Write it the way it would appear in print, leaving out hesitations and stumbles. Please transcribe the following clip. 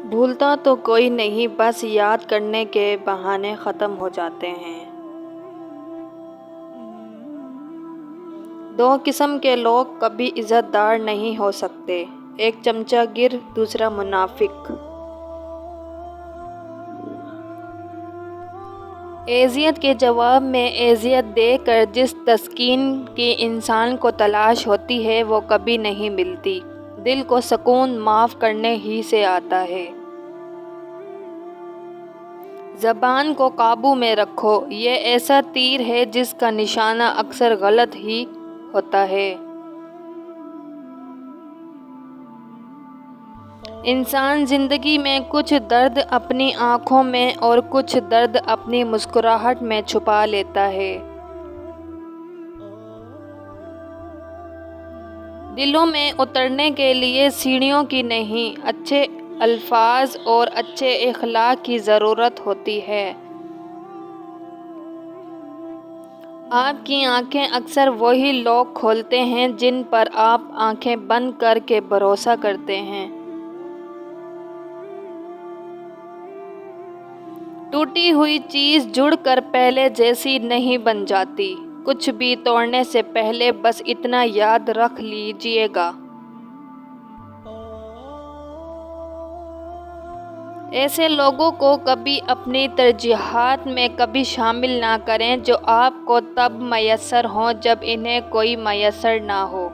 بھولتا تو کوئی نہیں، بس یاد کرنے کے بہانے ختم ہو جاتے ہیں۔ دو قسم کے لوگ کبھی عزت دار نہیں ہو سکتے، ایک چمچہ گر، دوسرا منافق۔ اذیت کے جواب میں اذیت دے کر جس تسکین کی انسان کو تلاش ہوتی ہے وہ کبھی نہیں ملتی۔ دل کو سکون معاف کرنے ہی سے آتا ہے۔ زبان کو قابو میں رکھو، یہ ایسا تیر ہے جس کا نشانہ اکثر غلط ہی ہوتا ہے۔ انسان زندگی میں کچھ درد اپنی آنکھوں میں اور کچھ درد اپنی مسکراہٹ میں چھپا لیتا ہے۔ دلوں میں اترنے کے لیے سیڑھیوں کی نہیں، اچھے الفاظ اور اچھے اخلاق کی ضرورت ہوتی ہے۔ آپ کی آنکھیں اکثر وہی لوگ کھولتے ہیں جن پر آپ آنکھیں بند کر کے بھروسہ کرتے ہیں۔ ٹوٹی ہوئی چیز جڑ کر پہلے جیسی نہیں بن جاتی۔ کچھ بھی توڑنے سے پہلے بس اتنا یاد رکھ لیجیے گا۔ ایسے لوگوں کو کبھی اپنی ترجیحات میں کبھی شامل نہ کریں جو آپ کو تب میسر ہوں جب انہیں کوئی میسر نہ ہو۔